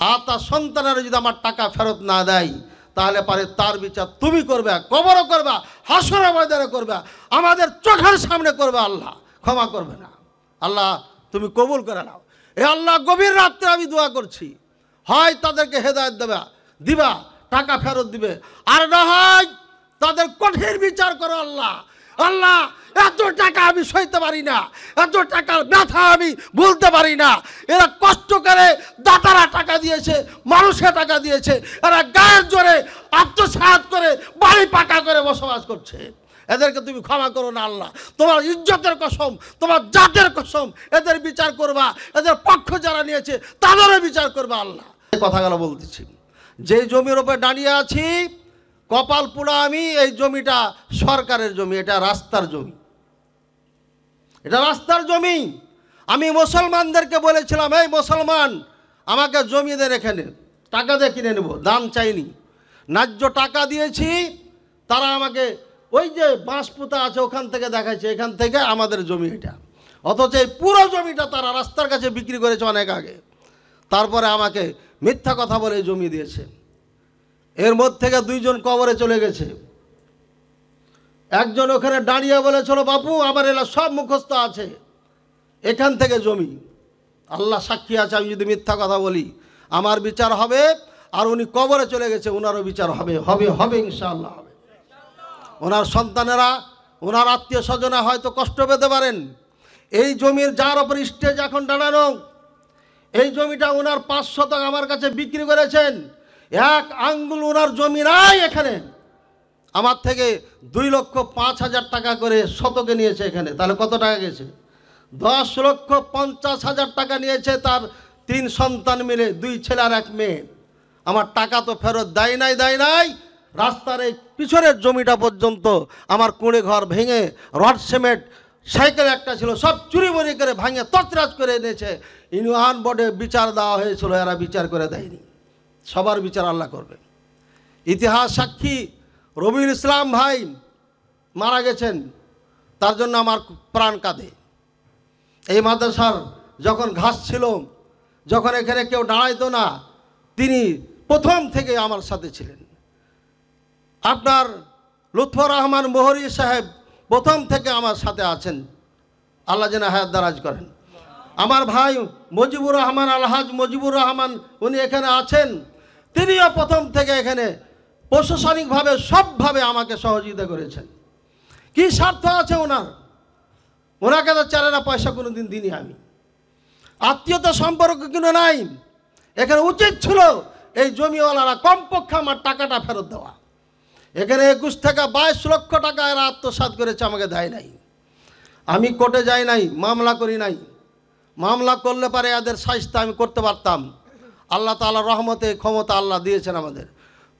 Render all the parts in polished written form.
আর তার সন্তানেরা যদি আমার টাকা ফেরত না দেয় তাহলে পারে তার বিচার তুমি করবে, কবরও করবা, হাসরের ময়দানে করবে, আমাদের চোখের সামনে করবে। আল্লাহ ক্ষমা করবে না। আল্লাহ তুমি কবুল করে নাও। এ আল্লাহ, গভীর রাত্রে আমি দোয়া করছি, হয় তাদেরকে হেদায়েত দিবা, টাকা ফেরত দিবে, আর না হয় তাদের কঠিন বিচার করো। আল্লাহ আল্লাহ, এত টাকা আমি সইতে পারি না, এত টাকার ব্যথা আমি বলতে পারি না। এরা কষ্ট করে দাতারা টাকা দিয়েছে, মানুষে টাকা দিয়েছে, এরা গায়ের জোরে আত্মসাৎ করে বাড়ি পাকা করে বসবাস করছে। এদেরকে তুমি ক্ষমা করো না আল্লাহ, তোমার ইজ্জতের কসম, তোমার জাতের কসম, এদের বিচার করবা, এদের পক্ষ যারা নিয়েছে তাদেরও বিচার করবা। আল্লাহ এই কথাগুলো বলতেছি, যে জমির ওপরে দাঁড়িয়ে আছি কপাল পোড়া আমি, এই জমিটা সরকারের জমি, এটা রাস্তার জমি, এটা রাস্তার জমি। আমি মুসলমানদেরকে বলেছিলাম, এই মুসলমান আমাকে জমি দেন, এখানে টাকা দিয়ে কিনে নেব, দাম চাইনি, ন্যায্য টাকা দিয়েছি। তারা আমাকে ওই যে বাঁশ পুঁতা আছে ওখান থেকে দেখাচ্ছে, এখান থেকে আমাদের জমি এটা, অথচ এই পুরো জমিটা তারা রাস্তার কাছে বিক্রি করেছে অনেক আগে। তারপরে আমাকে মিথ্যা কথা বলে জমি দিয়েছে। এর মধ্যে থেকে দুইজন কবরে চলে গেছে। একজন ওখানে দাঁড়িয়ে বলেছিল, বাপু আমার এলা সব মুখস্থ আছে, এখান থেকে জমি। আল্লাহ সাক্ষী আছে, আমি যদি মিথ্যা কথা বলি আমার বিচার হবে। আর উনি কবরে চলে গেছে, ওনারও বিচার হবে, হবে হবে ইনশাআল্লাহ হবে। ওনার সন্তানেরা, ওনার আত্মীয় স্বজনে হয়তো কষ্ট পেতে পারেন। এই জমির যার ওপর স্টেজ এখন দাঁড়ানো, এই জমিটা ওনার 5 শতক আমার কাছে বিক্রি করেছেন। 1 আঙ্গুল ওনার জমি নাই এখানে। আমার থেকে 2,05,000 টাকা করে শতকে নিয়েছে এখানে। তাহলে কত টাকা গেছে? 10,50,000 টাকা নিয়েছে তার 3 সন্তান মিলে, 2 ছেলে আর 1 মেয়ে। আমার টাকা তো ফেরত দেয় নাই। রাস্তার এই পিছনের জমিটা পর্যন্ত আমার কুঁড়ে ঘর ভেঙে, রড সিমেন্ট, সাইকেল একটা ছিল, সব চুরি বরি করে ভাঙে তছরাজ করে এনেছে। ইউনিয়ন বোর্ডে বিচার দেওয়া হয়েছিল, এরা বিচার করে দেয়নি। সবার বিচার আল্লাহ করবে। ইতিহাস সাক্ষী, রবিউল ইসলাম ভাই মারা গেছেন, তার জন্য আমার প্রাণ কাঁদে। এই মাদ্রাসার যখন ঘাস ছিল, যখন এখানে কেউ দাঁড়াইতো না, তিনি প্রথম থেকে আমার সাথে ছিলেন। আপনার লুৎফর রহমান মোহরি সাহেব প্রথম থেকে আমার সাথে আছেন, আল্লাহ যেন হায়াত দারাজ করেন। আমার ভাই মুজিবুর রহমান, আলহাজ মুজিবুর রহমান, উনি এখানে আছেন, তিনিও প্রথম থেকে এখানে প্রশাসনিকভাবে সবভাবে আমাকে সহযোগিতা করেছেন। কি স্বার্থ আছে ওনার? ওনাকে তো 4 আনা পয়সা কোনো দিন দিইনি আমি, আত্মীয়তা সম্পর্ক কিন্তু নাই। এখানে উচিত ছিল এই জমিওয়ালারা কমপক্ষে আমার টাকাটা ফেরত দেওয়া। এখানে 21 থেকে 22 লক্ষ টাকা এরা আত্মসাৎ করেছে, আমাকে দেয় নাই। আমি কোর্টে যাই নাই, মামলা করি নাই। মামলা করলে পারে এদের শাস্তি আমি করতে পারতাম। আল্লাহ তাআলার রহমতে ক্ষমতা আল্লাহ দিয়েছেন আমাদের।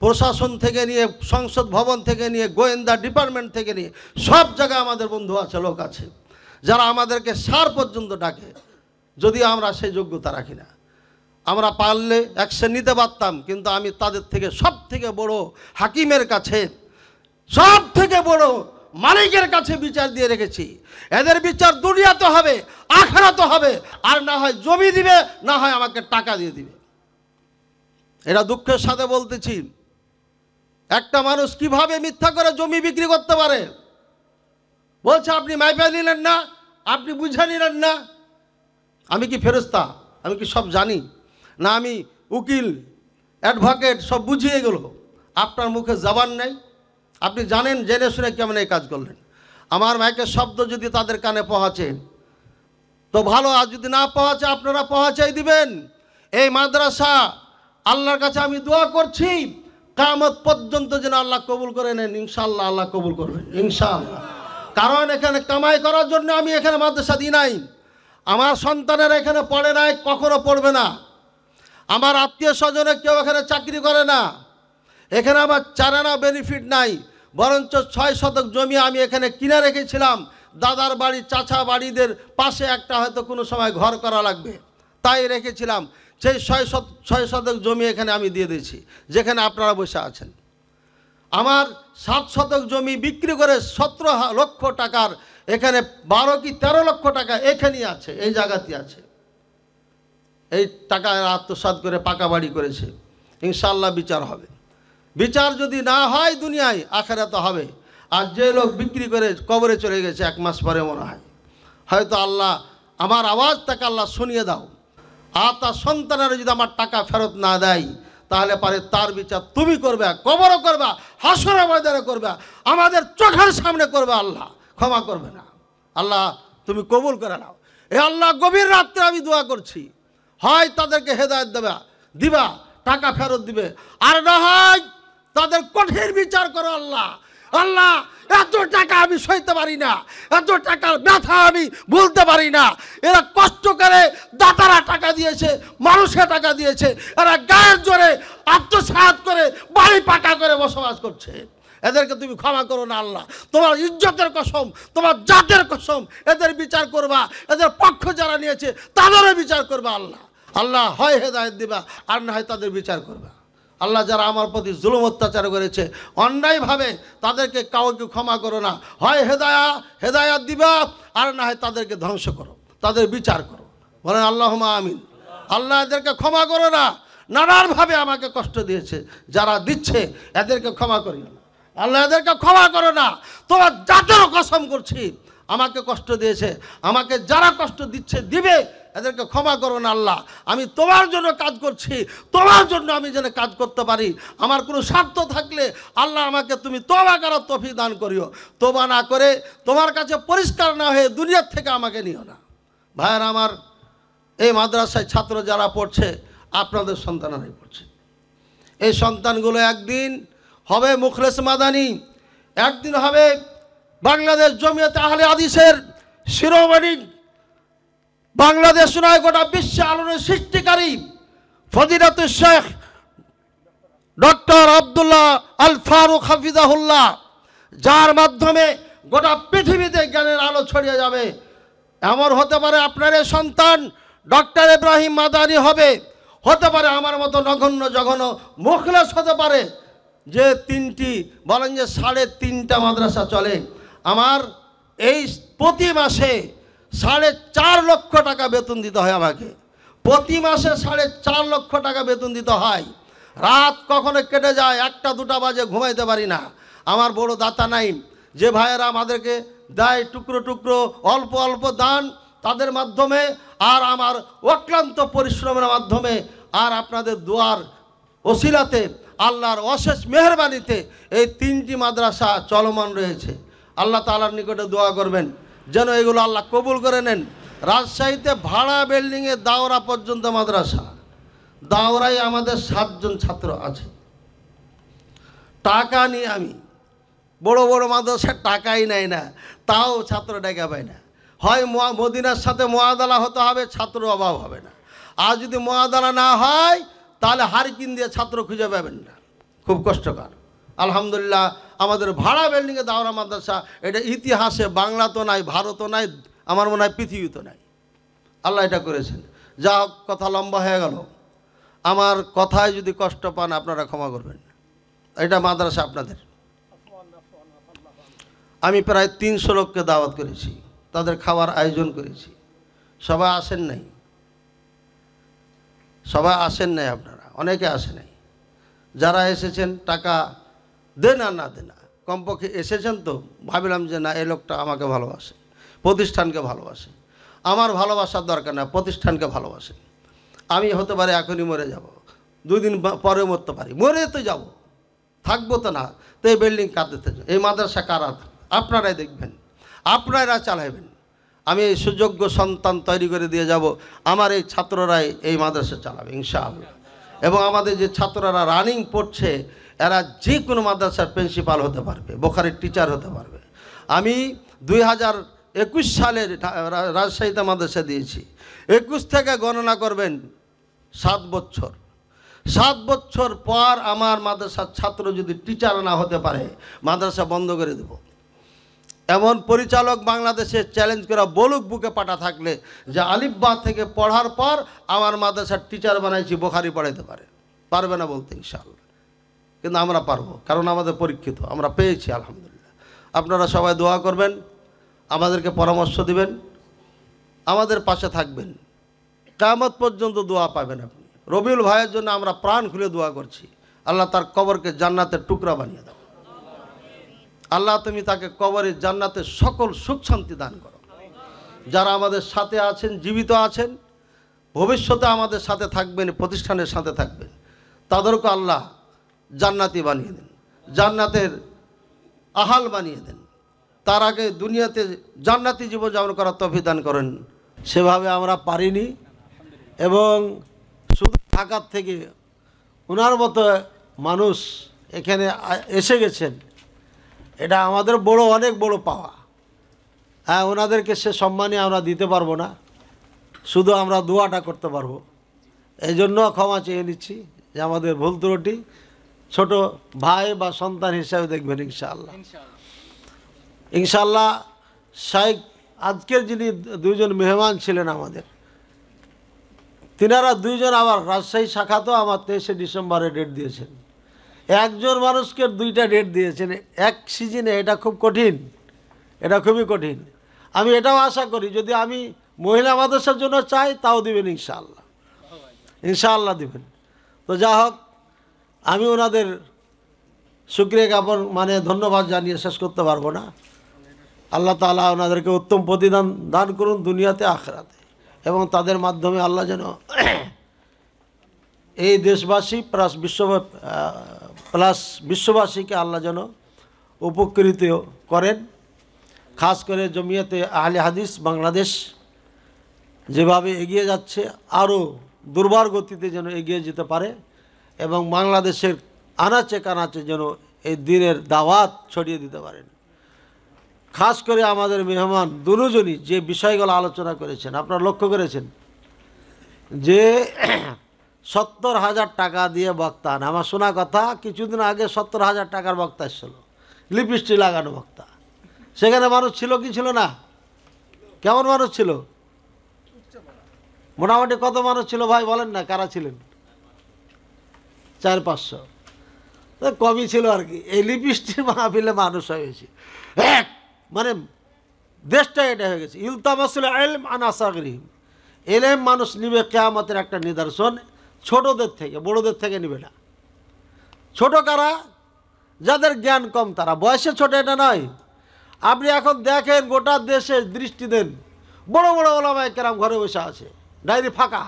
প্রশাসন থেকে নিয়ে, সংসদ ভবন থেকে নিয়ে, গোয়েন্দা ডিপার্টমেন্ট থেকে নিয়ে সব জায়গায় আমাদের বন্ধু আছে, লোক আছে যারা আমাদেরকে সার পর্যন্ত ডাকে, যদিও আমরা সেই যোগ্যতা রাখি না। আমরা পারলে অ্যাকশন নিতে পারতাম, কিন্তু আমি তাদের থেকে সব থেকে বড় হাকিমের কাছে, সব থেকে বড় মালিকের কাছে বিচার দিয়ে রেখেছি। এদের বিচার দুনিয়াতে হবে, আখিরাতে হবে, আর না হয় জমি দিবে, না হয় আমাকে টাকা দিয়ে দিবে। এটা দুঃখের সাথে বলতেছি। একটা মানুষ কিভাবে মিথ্যা করে জমি বিক্রি করতে পারে? বলছে আপনি মাইপা নিলেন না, আপনি বুঝে নিলেন না। আমি কি ফেরেশতা? আমি কি সব জানি না? আমি উকিল, অ্যাডভোকেট, সব বুঝিয়ে গেল। আপনার মুখে জবান নেই, আপনি জানেন, জেনে শুনে কেমন এই কাজ করলেন? আমার মাইকের শব্দ যদি তাদের কানে পৌঁছে তো ভালো, আর যদি না পৌঁছে আপনারা পৌঁছাই দিবেন। এই মাদ্রাসা আল্লাহর কাছে আমি দোয়া করছি, কিয়ামত পর্যন্ত যেন আল্লাহ কবুল করে নেন। ইনশাআল্লাহ আল্লাহ কবুল করবেন ইনশাআল্লাহ। কারণ এখানে কামাই করার জন্য আমি এখানে মাদ্রাসা দিই নাই। আমার সন্তানেরা এখানে পড়ে নাই, কখনো পড়বে না। আমার আত্মীয় স্বজনে কেউ এখানে চাকরি করে না। এখানে আমার 4 আনা বেনিফিট নাই, বরঞ্চ 6 শতক জমি আমি এখানে কিনে রেখেছিলাম। দাদার বাড়ি, চাচা বাড়িদের পাশে একটা হয়তো কোনো সময় ঘর করা লাগবে, তাই রেখেছিলাম। সেই 6 শতক জমি এখানে আমি দিয়ে দিয়েছি, যেখানে আপনারা বসে আছেন। আমার 7 শতক জমি বিক্রি করে 17 লক্ষ টাকার, এখানে 12 কি 13 লক্ষ টাকা এখানেই আছে, এই জায়গাতেই আছে। এই টাকা আত্মসাৎ করে পাকা বাড়ি করেছে। ইনশাআল্লাহ বিচার হবে। বিচার যদি না হয় দুনিয়ায়, আখিরাতে হবে। আর যে লোক বিক্রি করে কবরে চলে গেছে 1 মাস পরে মনে হয়, হয়তো আল্লাহ আমার আওয়াজটাকে আল্লাহ শুনিয়ে দাও, আর তার সন্তানেরা যদি আমার টাকা ফেরত না দেয় তাহলে পারে তার বিচার তুমি করবে, কবরও করবে, হাসরের ময়দানে করবে, আমাদের চোখের সামনে করবে। আল্লাহ ক্ষমা করবে না। আল্লাহ তুমি কবুল করে নাও। এ আল্লাহ, গভীর রাত্রে আমি দোয়া করছি, হয় তাদেরকে হেদায়েত দিবা, টাকা ফেরত দিবে, আর না হয় তাদের কঠিন বিচার করো। আল্লাহ আল্লাহ, এত টাকা আমি সইতে পারি না, এত টাকার ব্যথা আমি বলতে পারি না। এরা কষ্ট করে দাতারা টাকা দিয়েছে, মানুষকে টাকা দিয়েছে, এরা গায়ের জোরে আত্মসাৎ করে বাড়ি পাকা করে বসবাস করছে। এদেরকে তুমি ক্ষমা করো না আল্লাহ, তোমার ইজ্জতের কসম, তোমার জাতের কসম, এদের বিচার করবা, এদের পক্ষ যারা নিয়েছে তাদেরও বিচার করবা। আল্লাহ আল্লাহ, হয় হেদায়েত দিবা, আর না হয় তাদের বিচার করবা। আল্লাহ, যারা আমার প্রতি জুলুম অত্যাচার করেছে অন্যায়ভাবে, তাদেরকে কাউকে ক্ষমা করো না, হয় হেদায়াত দিবা, আর না হয় তাদেরকে ধ্বংস করো, তাদের বিচার করো। বলেন আল্লাহুম্মা আমিন। আল্লাহ, এদেরকে ক্ষমা করো না, নানানভাবে আমাকে কষ্ট দিয়েছে, যারা দিচ্ছে এদেরকে ক্ষমা করিও না। আল্লাহ, এদেরকে ক্ষমা করো না, তোমার জাতেরও কসম করছি, আমাকে কষ্ট দিয়েছে, আমাকে যারা কষ্ট দিচ্ছে দিবে, এদেরকে ক্ষমা করো না। আল্লাহ, আমি তোমার জন্য কাজ করছি, তোমার জন্য আমি যেন কাজ করতে পারি। আমার কোনো স্বার্থ থাকলে আল্লাহ আমাকে তুমি তওবা করার তৌফিক দান করিও। তওবা না করে তোমার কাছে পরিষ্কার না হয়ে দুনিয়ার থেকে আমাকে নিও না। ভাইয়েরা আমার, এই মাদ্রাসায় ছাত্র যারা পড়ছে আপনাদের সন্তানরাই পড়ছে। এই সন্তানগুলো একদিন হবে মুখলেস মাদানী, একদিন হবে বাংলাদেশ জমিয়তে আহলে হাদিসের শিরোমণি, বাংলাদেশ নয় গোটা বিশ্বে আলোড়নের সৃষ্টিকারী ফজিলাতুল শেখ ডক্টর আব্দুল্লাহ আল ফারুক হাফিজাহুল্লাহ, যার মাধ্যমে গোটা পৃথিবীতে জ্ঞানের আলো ছড়িয়ে যাবে। এমন হতে পারে আপনার এই সন্তান ডক্টর ইব্রাহিম মাদানী হবে, হতে পারে আমার মতো নগণ্য জঘন্য মুখলেস হতে পারে। যে তিনটি বলেন যে 3.5টা মাদ্রাসা চলে, আমার এই প্রতি মাসে 4.5 লক্ষ টাকা বেতন দিতে হয় আমাকে, প্রতি মাসে 4.5 লক্ষ টাকা বেতন দিতে হয়। রাত কখনো কেটে যায়, 1টা-2টা বাজে, ঘুমাইতে পারি না। আমার বড় দাতা নাই, যে ভাইয়েরা আমাদেরকে দেয় টুকরো টুকরো অল্প অল্প দান, তাদের মাধ্যমে আর আমার অক্লান্ত পরিশ্রমের মাধ্যমে আর আপনাদের দোয়ার ওসিলাতে আল্লাহর অশেষ মেহেরবানিতে এই 3টি মাদ্রাসা চলমান রয়েছে। আল্লাহ তাআলার নিকটে দোয়া করবেন যেন এগুলো আল্লাহ কবুল করে নেন। রাজশাহীতে ভাড়া বিল্ডিংয়ে দাওরা পর্যন্ত মাদ্রাসা, দাওরায় আমাদের 7 জন ছাত্র আছে। টাকা নিয়ে আমি বড় বড় মাদ্রাসার টাকাই নেয় না, তাও ছাত্র টাকা পায় না। হয় মদিনার সাথে মুআদালা হতে হবে, ছাত্র অভাব হবে না। আর যদি মুআদালা না হয় তাহলে হারিকিন দিয়ে ছাত্র খুঁজে পাবেন না, খুব কষ্টকর। আলহামদুলিল্লাহ, আমাদের ভাড়া বিল্ডিংয়ে দাওরা মাদ্রাসা, এটা ইতিহাসে বাংলা তো নাই, ভারতও নাই, আমার মনে হয় পৃথিবীতে নাই। আল্লাহ এটা করেছেন। যা কথা লম্বা হয়ে গেল, আমার কথায় যদি কষ্ট পান আপনারা ক্ষমা করবেন। এটা মাদ্রাসা আপনাদের। আমি প্রায় 300 লোককে দাওয়াত করেছি, তাদের খাওয়ার আয়োজন করেছি। সবাই আসেন নাই, সবাই আসেন নাই, আপনারা অনেকে আসেন নাই। যারা এসেছেন টাকা দেন আর না দেন, কমপক্ষে এসেছেন তো ভাবিলাম যে না, এই লোকটা আমাকে ভালোবাসে, প্রতিষ্ঠানকে ভালোবাসে। আমার ভালোবাসার দরকার না, প্রতিষ্ঠানকে ভালোবাসে। আমি হতে পারে এখনই মরে যাব, 2 দিন পরে মরতে পারি, মরে তো যাব, থাকবো তো না। তো এই বিল্ডিং কাঁদতে, এই মাদ্রাসা কারা? আপনারাই দেখবেন, আপনারা চালাইবেন। আমি এই সুযোগ্য সন্তান তৈরি করে দিয়ে যাব, আমার এই ছাত্ররাই এই মাদ্রাসা চালাবে ইনশাআল্লাহ। এবং আমাদের যে ছাত্ররা রানিং পড়ছে, এরা যে কোনো মাদ্রাসার প্রিন্সিপাল হতে পারবে, বোখারির টিচার হতে পারবে। আমি 2021 সালে রাজশাহীতে মাদ্রাসা দিয়েছি। 21 থেকে গণনা করবেন 7 বছর। 7 বছর পর আমার মাদ্রাসার ছাত্র যদি টিচার না হতে পারে, মাদ্রাসা বন্ধ করে দেব। এমন পরিচালক বাংলাদেশে চ্যালেঞ্জ করা বলুক বুকে পাটা থাকলে যে আলিফ বা থেকে পড়ার পর আমার মাদ্রাসার টিচার বানাইছি, বোখারি পড়াইতে পারবে না বলতে ইনশাআল্লাহ। কিন্তু আমরা পারবো, কারণ আমাদের পরীক্ষিত, আমরা পেয়েছি আলহামদুলিল্লাহ। আপনারা সবাই দোয়া করবেন, আমাদেরকে পরামর্শ দিবেন, আমাদের পাশে থাকবেন। কিয়ামত পর্যন্ত দোয়া পাবেন আপনি। রবিউল ভাইয়ের জন্য আমরা প্রাণ খুলে দোয়া করছি, আল্লাহ তার কবরকে জান্নাতের টুকরা বানিয়ে দাও। আল্লাহ তুমি তাকে কবরে জান্নাতের সকল সুখ শান্তি দান করো। যারা আমাদের সাথে আছেন, জীবিত আছেন, ভবিষ্যতে আমাদের সাথে থাকবেন, প্রতিষ্ঠানের সাথে থাকবেন, তাদেরকে আল্লাহ জান্নাতি বানিয়ে দেন, জান্নাতের আহাল বানিয়ে দেন। তার আগে দুনিয়াতে জান্নাতি জীবনযাপন করার তৌফিক দান করেন। সেভাবে আমরা পারিনি, এবং শুধু ঢাকার থেকে ওনার মতো মানুষ এখানে এসে গেছেন, এটা আমাদের বড়, অনেক বড় পাওয়া। হ্যাঁ, ওনাদেরকে সে সম্মানই আমরা দিতে পারবো না, শুধু আমরা দোয়াটা করতে পারবো। এই জন্য ক্ষমা চেয়ে নিচ্ছি যে আমাদের ভুল ত্রুটি ছোট ভাই বা সন্তান হিসাবে দেখবেন ইনশাআল্লাহ। ইনশাআল্লাহ শাইখ আজকের যিনি দুইজন মেহমান ছিলেন আমাদের, তিনারা দুইজন আবার রাজশাহী শাখাতেও আমার 23শে ডিসেম্বরে ডেট দিয়েছেন। একজন মানুষকে দুইটা ডেট দিয়েছেন এক সিজনে, এটা খুব কঠিন, এটা খুবই কঠিন। আমি এটাও আশা করি যদি আমি মহিলা মাদ্রাসার জন্য চাই তাও দিবেন ইনশাআল্লাহ, ইনশাআল্লাহ দিবেন। তো যা হোক, আমি ওনাদের শুকরিয়া জ্ঞাপন মানে ধন্যবাদ জানিয়ে শেষ করতে পারবো না। আল্লাহ তাআলা ওনাদেরকে উত্তম প্রতিদান দান করুন দুনিয়াতে আখিরাতে, এবং তাদের মাধ্যমে আল্লাহ যেন এই দেশবাসী প্লাস বিশ্ববাসীকে আল্লাহ যেন উপকৃত করেন। খাস করে জমিয়তে আহলে হাদিস বাংলাদেশ যেভাবে এগিয়ে যাচ্ছে, আরও দুর্বার গতিতে যেন এগিয়ে যেতে পারে, এবং বাংলাদেশের আনাচে কানাচে যেন এই দিনের দাওয়াত ছড়িয়ে দিতে পারেন। খাস করে আমাদের মেহমান দুজনই যে বিষয়গুলো আলোচনা করেছেন, আপনারা লক্ষ্য করেছেন যে 70,000 টাকা দিয়ে বক্তা আনে। আমার শোনা কথা, কিছুদিন আগে 70,000 টাকার বক্তা এসেছিল, লিপস্টিক লাগানো বক্তা। সেখানে মানুষ ছিল কি ছিল না? কেমন মানুষ ছিল? মোটামুটি কত মানুষ ছিল ভাই বলেন না, কারা ছিলেন? 400-500, কমই ছিল আর কি। এই লিপস্টিক মাহফিলে মানুষ হয়েছে, মানে দেশটা এটা হয়ে গেছে। ইলতামাসুল ইলম আন আসাগরিহিম, ইলম মানুষ নিবে কিয়ামতের একটা নিদর্শন, ছোটদের থেকে, বড়দের থেকে নিবে না। ছোট কারা? যাদের জ্ঞান কম তারা, বয়সে ছোট এটা নয়। আপনি এখন দেখেন গোটা দেশে দৃষ্টি দেন, বড় বড় ওলামায়ে কেরাম ঘরে বসে আছে, ডায়েরি ফাঁকা।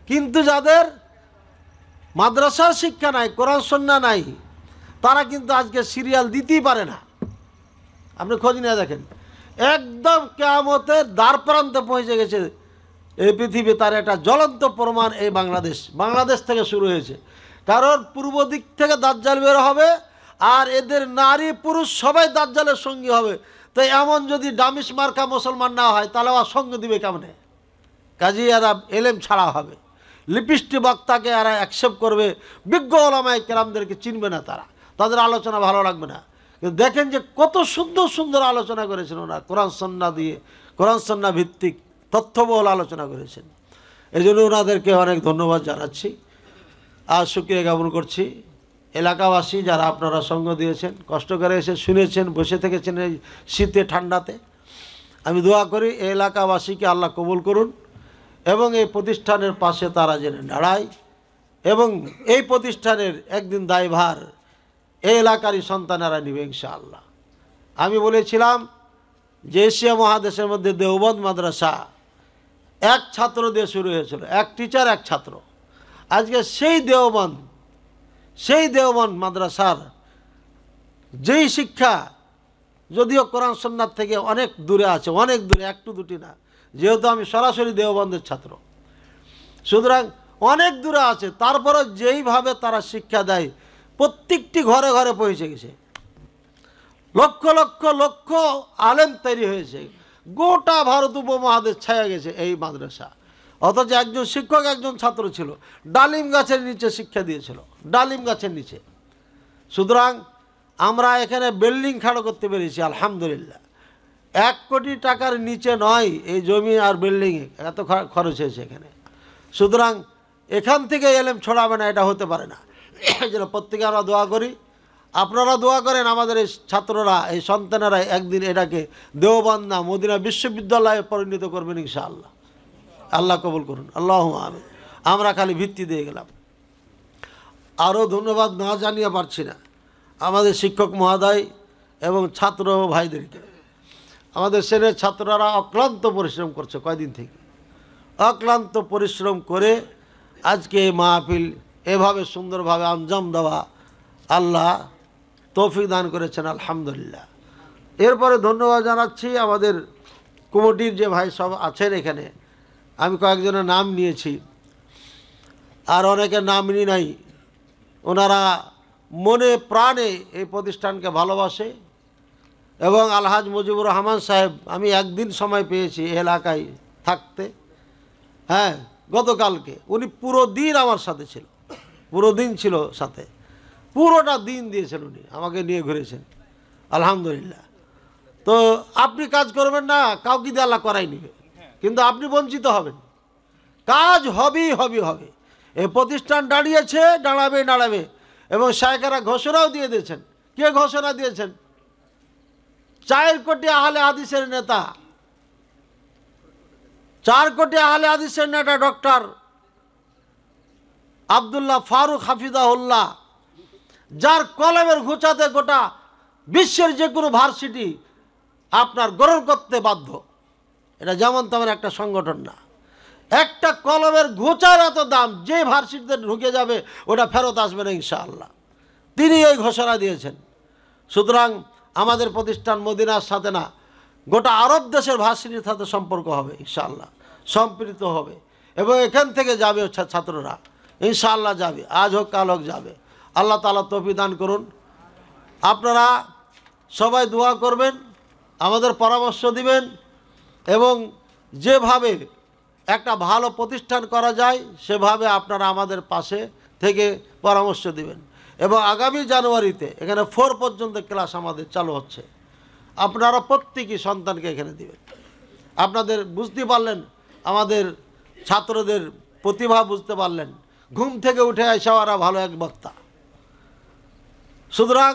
কিন্তু যাদের মাদ্রাসার শিক্ষা নাই, কোরআন সুন্নাহ নাই, তারা কিন্তু আজকে সিরিয়াল দিতেই পারে না। আপনি খোঁজ নিয়ে দেখেন, একদম কিয়ামতের দ্বার প্রান্তে পৌঁছে গেছে এই পৃথিবী। তার একটা জ্বলন্ত প্রমাণ এই বাংলাদেশ থেকে শুরু হয়েছে। কারণ পূর্ব দিক থেকে দাজ্জাল বের হবে, আর এদের নারী পুরুষ সবাই দাজ্জালের সঙ্গী হবে। তো এমন যদি ডামিস মার্কা মুসলমান না হয়, তাহলে আর সঙ্গ দিবে কেমনে? কাজী এরা এলেম ছাড়া হবে, লিপস্টিক বক্তাকে এরা অ্যাকসেপ্ট করবে, বিজ্ঞ ওলামায়ে কেরামদেরকে চিনবে না, তাদের আলোচনা ভালো লাগবে না। কিন্তু দেখেন যে কত সুন্দর সুন্দর আলোচনা করেছেন ওনারা, কোরআন সুন্নাহ দিয়ে, কোরআন সুন্নাহ ভিত্তিক তথ্যবহুল আলোচনা করেছেন। এই জন্য ওনাদেরকে অনেক ধন্যবাদ জানাচ্ছি আর শুকরিয়া জ্ঞাপন করছি। এলাকাবাসী যারা আপনারা সঙ্গ দিয়েছেন, কষ্ট করে এসে শুনেছেন, বসে থেকেছেন এই শীতে ঠান্ডাতে, আমি দোয়া করি এই এলাকাবাসীকে আল্লাহ কবুল করুন, এবং এই প্রতিষ্ঠানের পাশে তারা যেন দাঁড়ায়, এবং এই প্রতিষ্ঠানের একদিন দায়ভার এই এলাকারই সন্তানেরা নেবে ইনশাআল্লাহ। আমি বলেছিলাম যে এশিয়া মহাদেশের মধ্যে দেওবন্দ মাদ্রাসা এক ছাত্র দিয়ে শুরু হয়েছিল, এক টিচার এক ছাত্র। আজকে সেই দেওবন্দ মাদ্রাসার যেই শিক্ষা, যদিও কোরআন সুন্নাহ থেকে অনেক দূরে আছে, অনেক দূরে, একটু দুটি না, যেহেতু আমি সরাসরি দেওবন্দের ছাত্র, সুতরাং অনেক দূরে আছে। তারপরে যেইভাবে তারা শিক্ষা দেয়, প্রত্যেকটি ঘরে ঘরে পৌঁছে গেছে, লক্ষ লক্ষ লক্ষ আলেম তৈরি হয়েছে, গোটা ভারত উপমহাদেশ ছায়া গেছে এই মাদ্রাসা। অথচ একজন শিক্ষক একজন ছাত্র ছিল, ডালিম গাছের নিচে শিক্ষা দিয়েছিল, ডালিম গাছের নিচে। সুতরাং আমরা এখানে বিল্ডিং খাড়ো করতে পেরেছি আলহামদুলিল্লাহ। 1 কোটি টাকার নিচে নয় এই জমি আর বিল্ডিংয়ে, এত খরচ হয়েছে এখানে। সুতরাং এখান থেকে এলেম ছড়াবে না, এটা হতে পারে না। এই জন্য প্রত্যেকে আমরা দোয়া করি, আপনারা দোয়া করেন আমাদের এই ছাত্ররা, এই সন্তানেরা একদিন এটাকে দেওবন্দ না মদিনা বিশ্ববিদ্যালয়ে পরিণত করবেন ইনশাআল্লাহ। আল্লাহ কবুল করুন, আল্লাহুম্মা আমিন। আমরা খালি ভিত্তি দিয়ে গেলাম। আরও ধন্যবাদ না জানিয়ে পারছি না আমাদের শিক্ষক মহোদয় এবং ছাত্র ভাইদেরকে। আমাদের শ্রেণীর ছাত্ররা অক্লান্ত পরিশ্রম করছে, কয়দিন থেকে অক্লান্ত পরিশ্রম করে আজকে এই মাহফিল এভাবে সুন্দরভাবে আঞ্জাম দেওয়া আল্লাহ তৌফিক দান করেছেন, আলহামদুলিল্লাহ। এরপরে ধন্যবাদ জানাচ্ছি আমাদের কমিটির যে ভাই সব আছেন এখানে। আমি কয়েকজনের নাম নিয়েছি, আর অনেকের নাম নিই নাই। ওনারা মনে প্রাণে এই প্রতিষ্ঠানকে ভালোবাসে এবং আলহাজ মুজিবুর রহমান সাহেব, আমি একদিন সময় পেয়েছি এলাকায় থাকতে, হ্যাঁ গতকালকে, উনি পুরো দিন আমার সাথে ছিল, পুরো দিন ছিল সাথে, পুরোটা দিন দিয়েছেন উনি, আমাকে নিয়ে ঘুরেছেন, আলহামদুলিল্লাহ। তো আপনি কাজ করবেন না, কাউকে দিয়ে আল্লাহ করাই নেবে, কিন্তু আপনি বঞ্চিত হবেন। কাজ হবেই হবে। এই প্রতিষ্ঠান দাঁড়িয়েছে, দাঁড়াবে। এবং শায়েখেরা ঘোষণাও দিয়ে দিয়েছেন। কে ঘোষণা দিয়েছেন? 4 কোটি আহলে হাদিসের নেতা, 4 কোটি আহলে হাদিসের নেতা ডক্টর আব্দুল্লাহ ফারুক হাফিজাহুল্লাহ, যার কলমের ঘোচাতে গোটা বিশ্বের যে কোনো ভার্সিটি আপনার গ্রহণ করতে বাধ্য। এটা যেমন তেমন একটা সংগঠন না, একটা কলমের ঘোচার এত দাম, যে ভার্সিটিতে ঢুকে যাবে ওটা ফেরত আসবে না ইনশাআল্লাহ। তিনি এই ঘোষণা দিয়েছেন। সুতরাং আমাদের প্রতিষ্ঠান মদিনার সাথে না, গোটা আরব দেশের ভার্সিটির সাথে সম্পর্ক হবে ইনশাআল্লাহ, সম্পৃক্ত হবে এবং এখান থেকে যাবে ছাত্ররা ইনশাআল্লাহ, যাবে, আজ হোক কাল হোক যাবে। আল্লাহ তাআলা তৌফিক দান করুন। আপনারা সবাই দোয়া করবেন, আমাদের পরামর্শ দিবেন এবং যেভাবে একটা ভালো প্রতিষ্ঠান করা যায় সেভাবে আপনারা আমাদের পাশে থেকে পরামর্শ দিবেন। এবং আগামী জানুয়ারিতে এখানে 4 পর্যন্ত ক্লাস আমাদের চালু হচ্ছে। আপনারা প্রত্যেকই সন্তানকে এখানে দিবেন। আপনাদের বুঝতে পারলেন, আমাদের ছাত্রদের প্রতিভা বুঝতে পারলেন, ঘুম থেকে উঠে আসা ওরা ভালো এক বক্তা। সুতরাং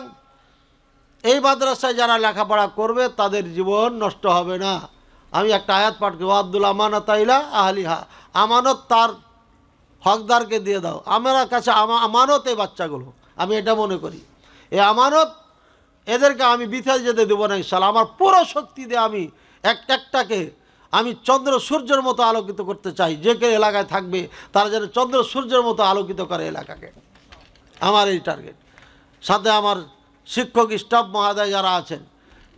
এই মাদ্রাসায় যারা লেখাপড়া করবে তাদের জীবন নষ্ট হবে না। আমি একটা আয়াত পাঠ করি, আব্দুল আমানত ইলা আহলিহা, আমানত তার হকদারকে দিয়ে দাও। আমার কাছে আমানত এই বাচ্চাগুলো, আমি এটা মনে করি এই আমানত, এদেরকে আমি বিথায় যেতে দেবো না ইনশাআল্লাহ। আমার পুরো শক্তি দিয়ে আমি একটাকে আমি চন্দ্র সূর্যের মতো আলোকিত করতে চাই। যে কে এলাকায় থাকবে তারা যেন চন্দ্র সূর্যের মতো আলোকিত করে এলাকাকে, আমার এই টার্গেট। সাথে আমার শিক্ষক স্টাফ মহোদয় যারা আছেন,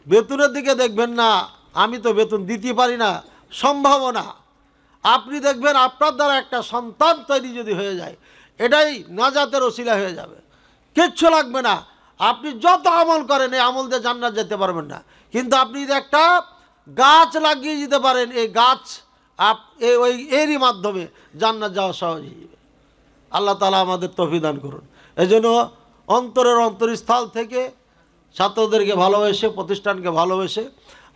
বেতনের দিকে দেখবেন না, আমি তো বেতন দিতে পারি না, সম্ভাবনা। আপনি দেখবেন আপনার দ্বারা একটা সন্তান তৈরি যদি হয়ে যায়, এটাই নাজাতের ওসিলা হয়ে যাবে, কিচ্ছু লাগবে না। আপনি যত আমল করেন এই আমল দিয়ে জান্নাত যেতে পারবেন না, কিন্তু আপনি যদি একটা গাছ লাগিয়ে দিতে পারেন, এই গাছ এরই মাধ্যমে জান্নাত যাওয়া সহজ হয়ে যাবে। আল্লাহ তাআলা আমাদের তৌফিক দান করুন। এই জন্য অন্তরের অন্তরস্থল থেকে ছাত্রদেরকে ভালোবেসে, প্রতিষ্ঠানকে ভালোবেসে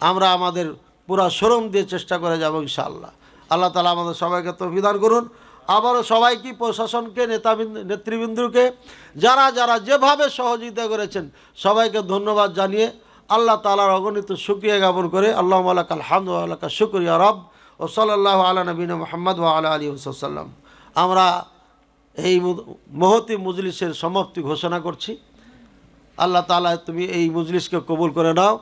আমরা আমাদের পুরা শ্রম দিয়ে চেষ্টা করে যাব ইনশাআল্লাহ। আল্লাহ তাআলা আমাদের সবাইকে তৌফিক দান করুন। আবারও সবাইকে, প্রশাসনকে, নেতৃবৃন্দকে, যারা যারা যেভাবে সহযোগিতা করেছেন সবাইকে ধন্যবাদ জানিয়ে আল্লাহ তাআলার অগণিত শুকরিয়া জ্ঞাপন করে আল্লাহুম্মা লাকাল হামদু ওয়া লাকা শুকরু ইয়া রব ও সাল্লাল্লাহু আলা নবিনা মুহাম্মদ ওয়া আলা আলিহি ওয়াসাল্লাম। আমরা এই মহতি মজলিসের সমাপ্তি ঘোষণা করছি। আল্লাহ তাআলা তুমি এই মজলিসকে কবুল করে নাও।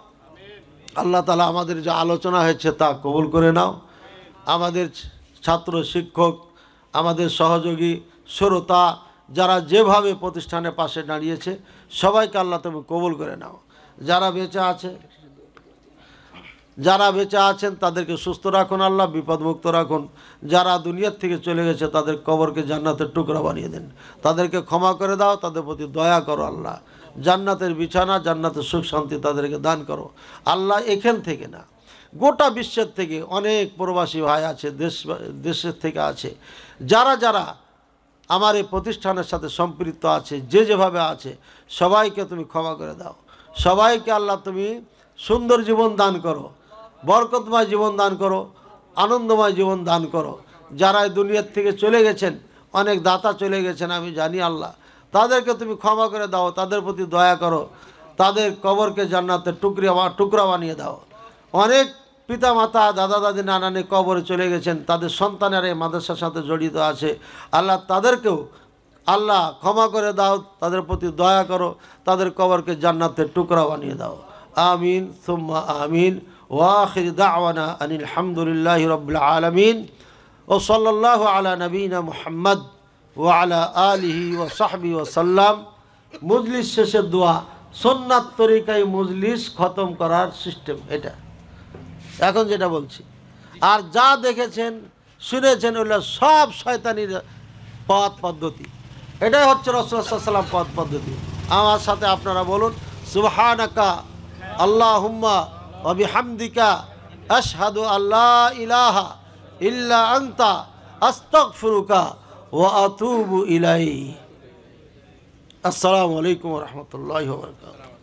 আল্লাহ তাআলা আমাদের যে আলোচনা হয়েছে তা কবুল করে নাও। আমাদের ছাত্র, শিক্ষক, আমাদের সহযোগী, শ্রোতা যারা যেভাবে প্রতিষ্ঠানের পাশে দাঁড়িয়েছে সবাইকে আল্লাহ তুমি কবুল করে নাও। যারা বেঁচে আছেন তাদেরকে সুস্থ রাখুন আল্লাহ, বিপদমুক্ত রাখুন। যারা দুনিয়ার থেকে চলে গেছে তাদের কবরকে জান্নাতের টুকরা বানিয়ে দেন, তাদেরকে ক্ষমা করে দাও, তাদের প্রতি দয়া করো আল্লাহ। জান্নাতের বিছানা, জান্নাতের সুখ শান্তি তাদেরকে দান করো আল্লাহ। এখান থেকে না, গোটা বিশ্বের থেকে অনেক প্রবাসী ভাই আছে, দেশের থেকে আছে, যারা যারা আমার এই প্রতিষ্ঠানের সাথে সম্পৃক্ত আছে, যে যেভাবে আছে সবাইকে তুমি ক্ষমা করে দাও। সবাইকে আল্লাহ তুমি সুন্দর জীবন দান করো, বরকতময় জীবন দান করো, আনন্দময় জীবন দান করো। যারা এই দুনিয়ার থেকে চলে গেছেন, অনেক দাতা চলে গেছেন আমি জানি আল্লাহ, তাদেরকে তুমি ক্ষমা করে দাও, তাদের প্রতি দয়া করো, তাদের কবরকে জান্নাতের টুকরা বানিয়ে দাও। অনেক পিতা মাতা দাদা দাদি নানানি কবরে চলে গেছেন, তাদের সন্তানেরা এই মাদ্রাসার সাথে জড়িত আছে, আল্লাহ তাদেরকেও আল্লাহ ক্ষমা করে দাও, তাদের প্রতি দয়া করো, তাদের কবরকে জান্নাতের টুকরা বানিয়ে দাও। আমিন সুম্মা আমিন। ওয়া আখির দাওয়ানা আনিল হামদুলিল্লাহি রাব্বিল আলামিন ও সাল্লাল্লাহু আলা নবিনা মুহাম্মদ ওয়া আলা আলিহি ওয়া সাহবিহি ওয়া সাল্লাম। মজলিস শেষের দোয়া সুন্নাত তরিকায় মজলিস খতম করার সিস্টেম এটা এখন যেটা বলছি। আর যা দেখেছেন শুনেছেন ওগুলো সব শয়তানির পথ পদ্ধতি, এটাই হচ্ছে রাসূলুল্লাহ সাল্লাল্লাহু আলাইহি ওয়াসাল্লাম পথ পদ্ধতি। আমার সাথে আপনারা বলুন সুবহানাকা আল্লাহুম্মা ওয়া বিহামদিকা আশহাদু আল্লা ইলাহা ইল্লা আনতা আস্তাগফিরুকা ওয়া আতুবু ইলাইক। আসসালামু আলাইকুম ওয়া রাহমাতুল্লাহি ওয়া বারাকাতুহু।